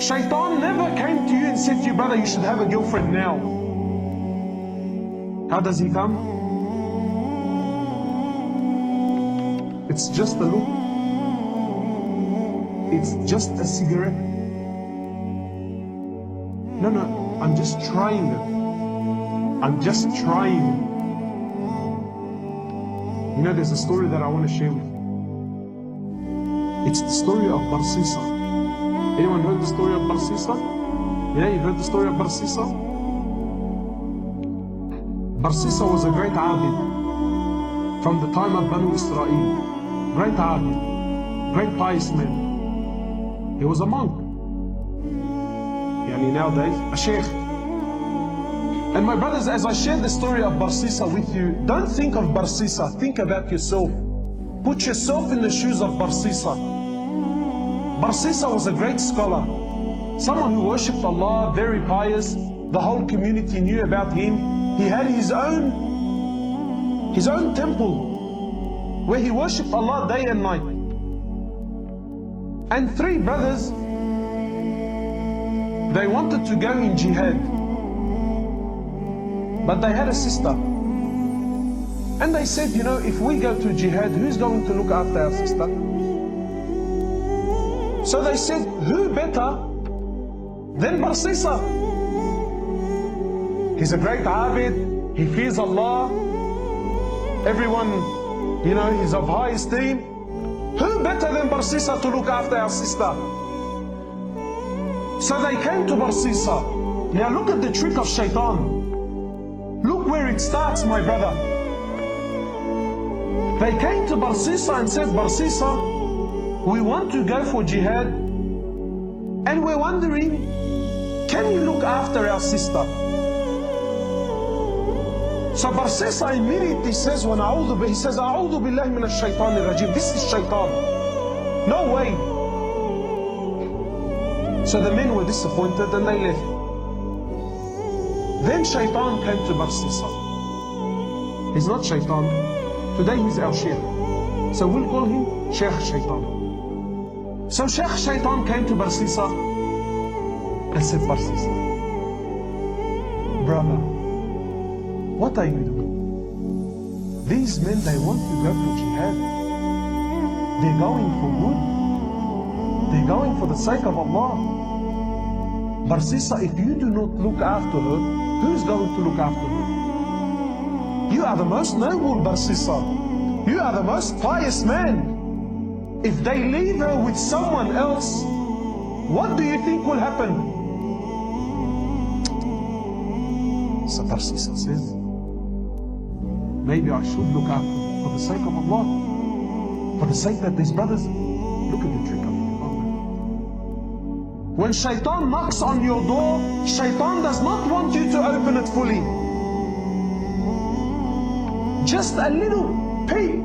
Shaitan never came to you and said to you, brother, you should have a girlfriend now. How does he come? It's just a look. It's just a cigarette. No, I'm just trying it. I'm just trying it. You know, there's a story that I want to share with you. It's the story of Barcissa. Anyone heard the story of Barcissa? Yeah, you heard the story of Barcissa? Barcissa was a great abid from the time of Banu Israel. Great abid, great pious man. He was a monk. Yani nowadays, a sheikh. And my brothers, as I share the story of Barcissa with you, don't think of Barcissa, think about yourself. Put yourself in the shoes of Barcissa. Barcissa was a great scholar, someone who worshipped Allah, very pious. The whole community knew about him. He had his own temple where he worshipped Allah day and night. And three brothers, they wanted to go in jihad, but they had a sister. And they said, you know, if we go to jihad, who's going to look after our sister? So they said, who better than Barcissa? He's a great abid, he fears Allah, everyone, you know, he's of high esteem. Who better than Barcissa to look after our sister? So they came to Barcissa. Now look at the trick of Shaitan. Look where it starts, my brother. They came to Barcissa and said, Barcissa, we want to go for jihad, and we're wondering, can you look after our sister? So Barcissa immediately says, he says, A'udhu billahi min ash-shaytanir rajim. This is shaitan. No way. So the men were disappointed and they left. Then shaitan came to Barcissa. He's not shaitan. Today he's our sheikh. So we'll call him Sheikh Shaitan. So Sheikh Shaitan came to Barcissa and said, Barcissa, brother, what are you doing? These men, they want to go for jihad. They're going for good. They're going for the sake of Allah. Barcissa, if you do not look after her, who's going to look after her? You are the most noble, Barcissa. You are the most pious man. If they leave her with someone else, what do you think will happen? So Barcissa says, maybe I should look after her for the sake of Allah, for the sake that these brothers, look at the trick of Allah. When shaitan knocks on your door, shaitan does not want you to open it fully. Just a little peep.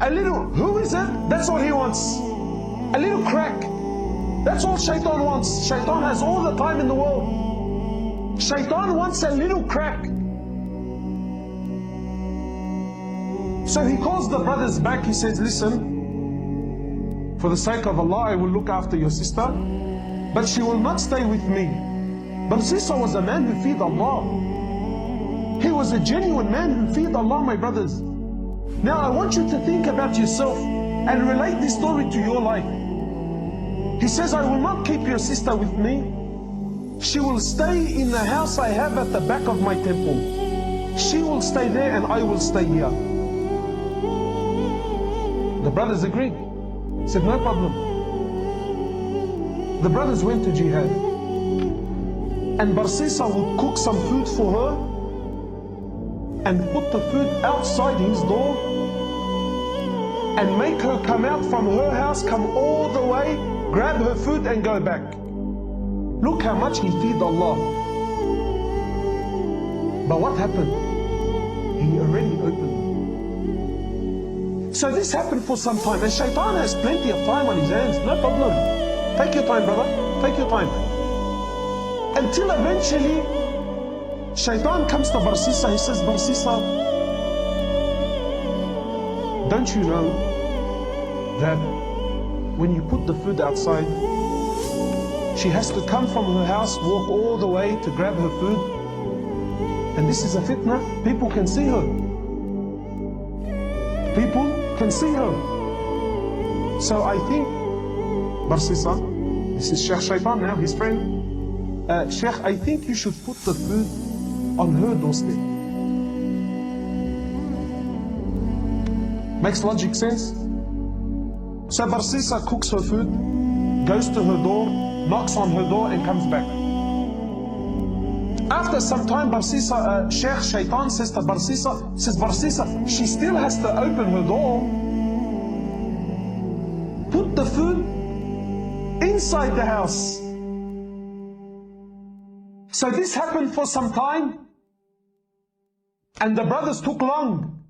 A little, who is it? That's what he wants. A little crack. That's all shaitan wants. Shaitan has all the time in the world. Shaitan wants a little crack. So he calls the brothers back. He says, listen, for the sake of Allah, I will look after your sister, but she will not stay with me. Barcissa was a man who feared Allah. He was a genuine man who feared Allah, my brothers. Now I want you to think about yourself and relate this story to your life. He says, I will not keep your sister with me. She will stay in the house I have at the back of my temple. She will stay there and I will stay here. The brothers agreed. Said, no problem. The brothers went to jihad. And Barcissa would cook some food for her and put the food outside his door and make her come out from her house, come all the way, grab her food and go back. Look how much he feared Allah. But what happened? He already opened. So this happened for some time, and shaitan has plenty of time on his hands, no problem. Take your time, brother, take your time. Until eventually, shaitan comes to Barcissa. He says, Barcissa, don't you know that when you put the food outside, She has to come from her house, walk all the way to grab her food. And this is a fitna. People can see her. People can see her. So I think, Barcissa, this is Sheikh Shaitan now, his friend. Sheikh, I think you should put the food on her doorstep. Makes logic sense? So Barcissa cooks her food, goes to her door, knocks on her door and comes back. After some time, Barcissa, Sheikh Shaitan says to Barcissa, Barcissa, she still has to open her door. Put the food inside the house. So this happened for some time, and the brothers took long.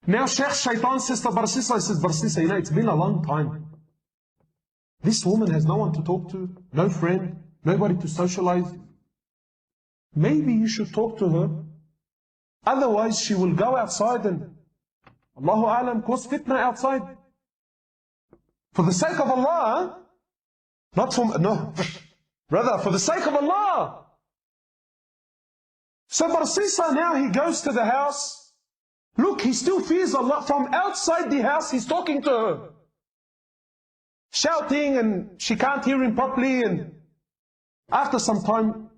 Now Sheikh Shaitan says to Barcissa, he says, Barcissa, you know, it's been a long time. This woman has no one to talk to, no friend, nobody to socialize. Maybe you should talk to her. Otherwise she will go outside and, Allahu Alam, cause fitna outside. For the sake of Allah, not for, no, brother, for the sake of Allah. So Barcissa now, he goes to the house. Look, he still fears Allah. From outside the house, he's talking to her. Shouting, and she can't hear him properly. And after some time,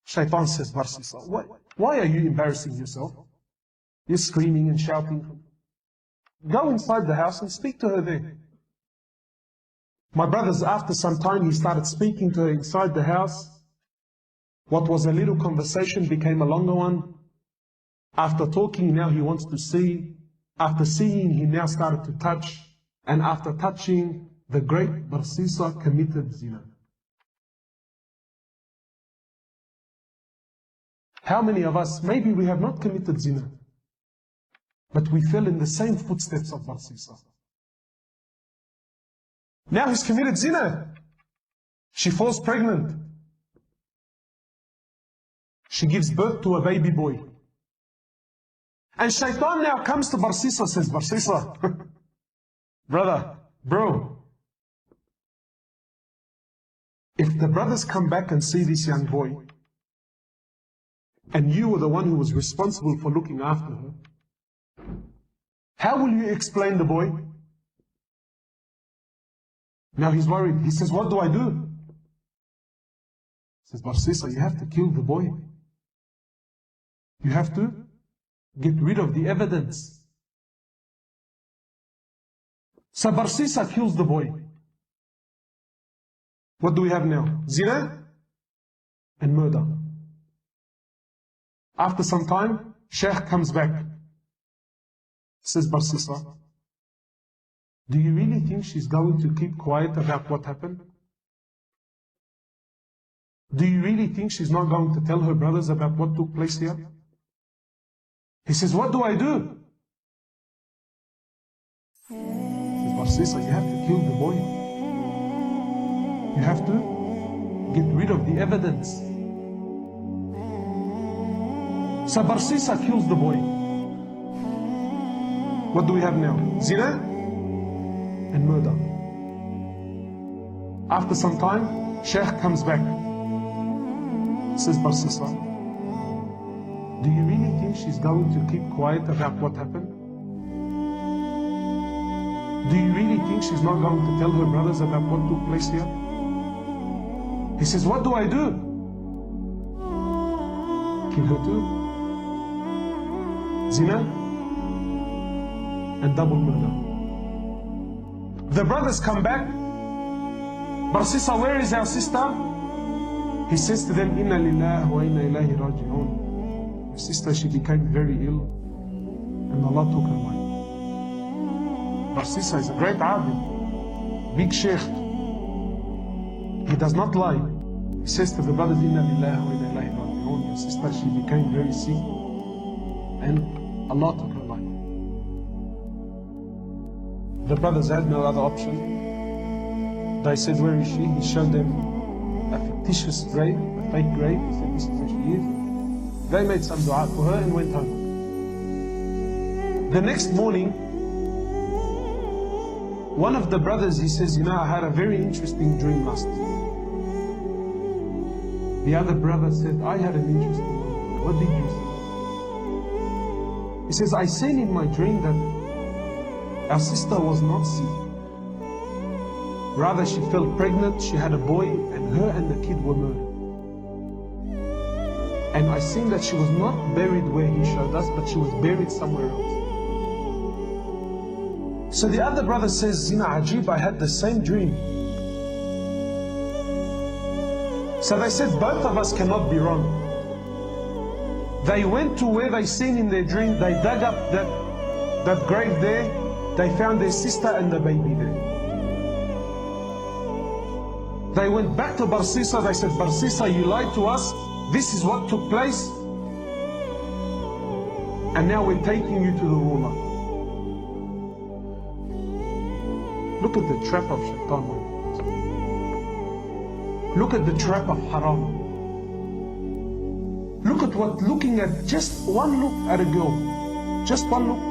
Shaitan says, Barcissa, why are you embarrassing yourself? You're screaming and shouting. Go inside the house and speak to her there. My brothers, after some time, he started speaking to her inside the house. What was a little conversation became a longer one. After talking, now he wants to see. After seeing, he now started to touch. And after touching, the great Barcissa committed zina. How many of us, maybe we have not committed zina, but we fell in the same footsteps of Barcissa. Now he's committed zina. She falls pregnant. She gives birth to a baby boy. And Shaitan now comes to Barcissa, says, Barcissa, bro, if the brothers come back and see this young boy, and you were the one who was responsible for looking after her, how will you explain the boy? Now he's worried. He says, what do I do? He says, Barcissa, you have to kill the boy. You have to get rid of the evidence. So Barcissa kills the boy. What do we have now? Zina and murder. After some time, Sheikh comes back. Says, Barcissa, do you really think she's going to keep quiet about what happened? Do you really think she's not going to tell her brothers about what took place here? He says, what do I do? He says, Barcissa, you have to kill the boy. You have to get rid of the evidence. So Barcissa kills the boy. What do we have now? Zina and murder. After some time, Sheikh comes back. Says, Barcissa, do you really think she's going to keep quiet about what happened? Do you really think she's not going to tell her brothers about what took place here? He says, what do I do? Kill her too. Zina and double murder. The brothers come back. Barcissa, where is our sister? He says to them, Inna lillahi wa inna ilayhi raji'un. Your sister, she became very ill, and Allah took her life. Barcissa is a great abid, big sheikh. He does not lie. He says to the brothers, Inna lillahi wa inna ilayhi raji'un. Your sister, she became very sick, and Allah took her life. The brothers had no other option. They said, where is she? He showed them a fictitious grave, a fake grave. He said, this is where she is. They made some dua for her and went home. The next morning, one of the brothers, he says, I had a very interesting dream last night. The other brother said, I had an interesting dream. What did you see? He says, I seen in my dream that our sister was not sick. Rather, she fell pregnant, she had a boy, and her and the kid were murdered. And I seen that she was not buried where he showed us, but she was buried somewhere else. So the other brother says, Ajib, I had the same dream. So they said, both of us cannot be wrong. They went to where they seen in their dream, they dug up that grave there, they found their sister and the baby there. They went back to Barcissa, they said, Barcissa, you lied to us, this is what took place, and now we're taking you to the ruler. Look at the trap of shaitan. Look at the trap of haram. Look at looking at just one look at a girl. Just one look.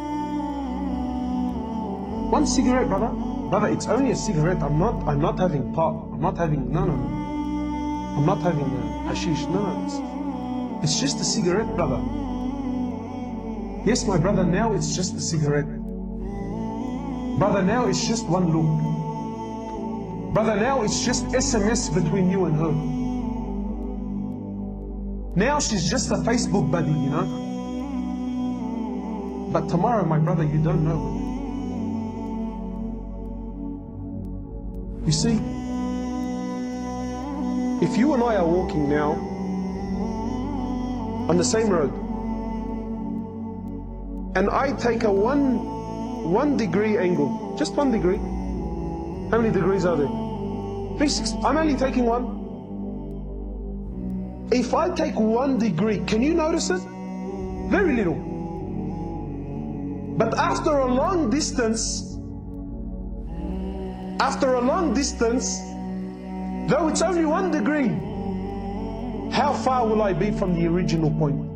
One cigarette, brother. Brother, it's only a cigarette. I'm not having pot. I'm not having, no. I'm not having hashish. No. It's just a cigarette, brother. Yes, my brother, now it's just a cigarette. Brother, now it's just one look. Brother, now it's just SMS between you and her. Now she's just a Facebook buddy, But tomorrow, my brother, you don't know. You see, if you and I are walking now on the same road, and I take a one degree angle, just 1 degree. How many degrees are there? 360. I'm only taking one. If I take 1 degree, can you notice it? Very little. But after a long distance, though it's only 1 degree, how far will I be from the original point?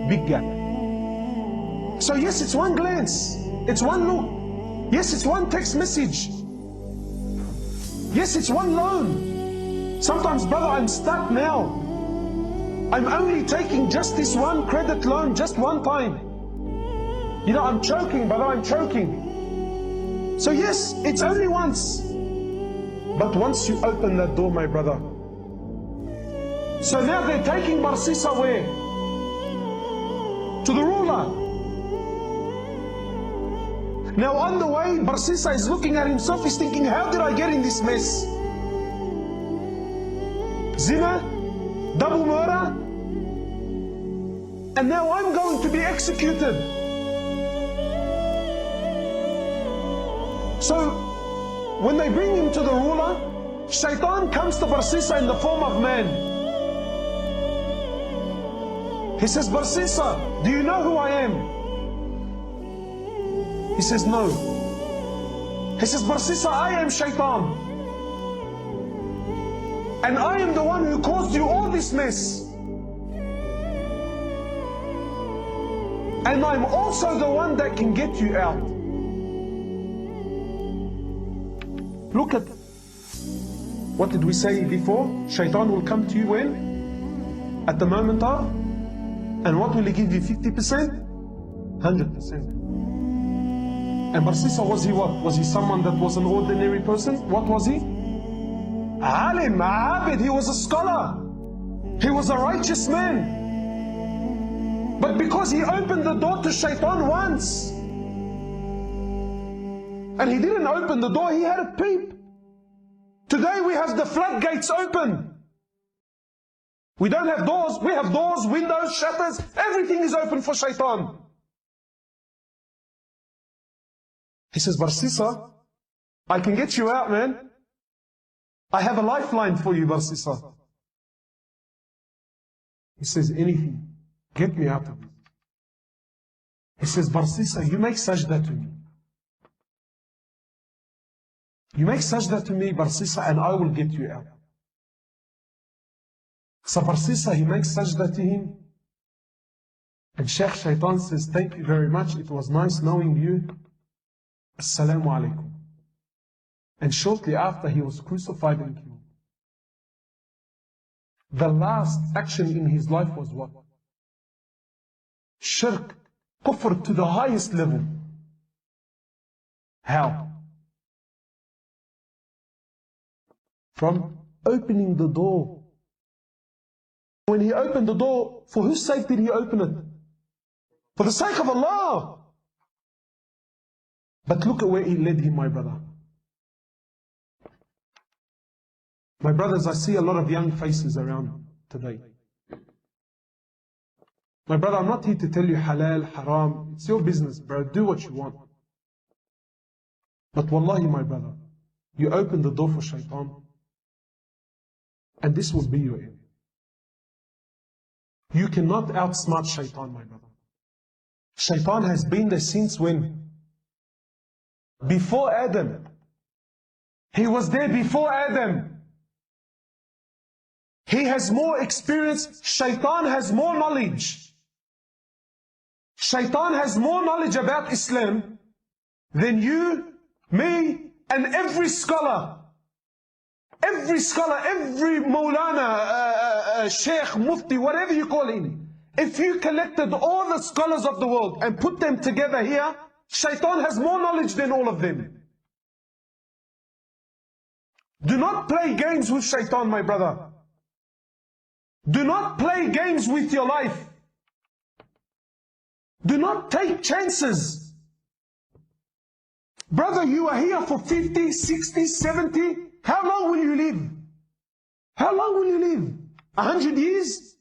Big gap. So yes, it's one glance, it's one look. Yes, it's one text message. Yes, it's one loan. Sometimes, brother, I'm stuck now. I'm only taking just this one credit loan just one time. I'm choking, brother, I'm choking. So yes, it's only once. But once you open that door, my brother. So now they're taking Barcissa where? To the ruler. Now on the way, Barcissa is looking at himself, he's thinking, how did I get in this mess? Zina, double murder, and now I'm going to be executed. So, when they bring him to the ruler, Shaitan comes to Barcissa in the form of man. He says, Barcissa, do you know who I am? He says, no. He says, Barcissa, I am Shaitan. And I am the one who caused you all this mess. And I'm also the one that can get you out. Look at, what did we say before? Shaitan will come to you when? At the moment of? And what will he give you, 50%? 100%. And Barcissa, was he what? Was he someone that was an ordinary person? What was he? Alim, Abid, he was a scholar. He was a righteous man. But because he opened the door to Shaitan once, and he didn't open the door, he had a peep. Today we have the floodgates open. We don't have doors, we have doors, windows, shutters, everything is open for Shaitan. He says, Barcissa, I can get you out, man. I have a lifeline for you, Barcissa. He says, anything. Get me out of it. He says, Barcissa, you make sajda to me. You make sajda to me, Barcissa, and I will get you out. So Barcissa, he makes sajda to him. And Sheikh Shaitan says, thank you very much. It was nice knowing you. Assalamu alaikum. And shortly after, he was crucified and killed. The last action in his life was what? Shirk, kufr to the highest level. How? From opening the door. When he opened the door, for whose sake did he open it? For the sake of Allah. But look at where he led him, my brother. My brothers, I see a lot of young faces around today. My brother, I'm not here to tell you halal, haram. It's your business, bro. Do what you want. But wallahi, my brother, you open the door for shaitan, and this will be your end. You cannot outsmart shaitan, my brother. Shaitan has been there since when? Before Adam. He was there before Adam. He has more experience. Shaitan has more knowledge. Shaitan has more knowledge about Islam than you, me, and every scholar. Every scholar, every Maulana, Sheikh, Mufti, whatever you call him. If you collected all the scholars of the world and put them together here, Shaitan has more knowledge than all of them. Do not play games with Shaitan, my brother. Do not play games with your life. Do not take chances. Brother, you are here for 50, 60, 70. How long will you live? How long will you live? 100 years?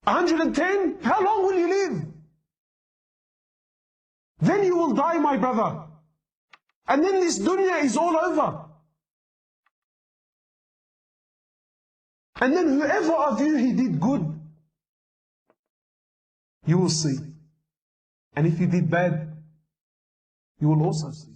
110? How long will you live? Then you will die, my brother. And then this dunya is all over. And then whoever of you he did good, you will see. And if he did bad, you will also see.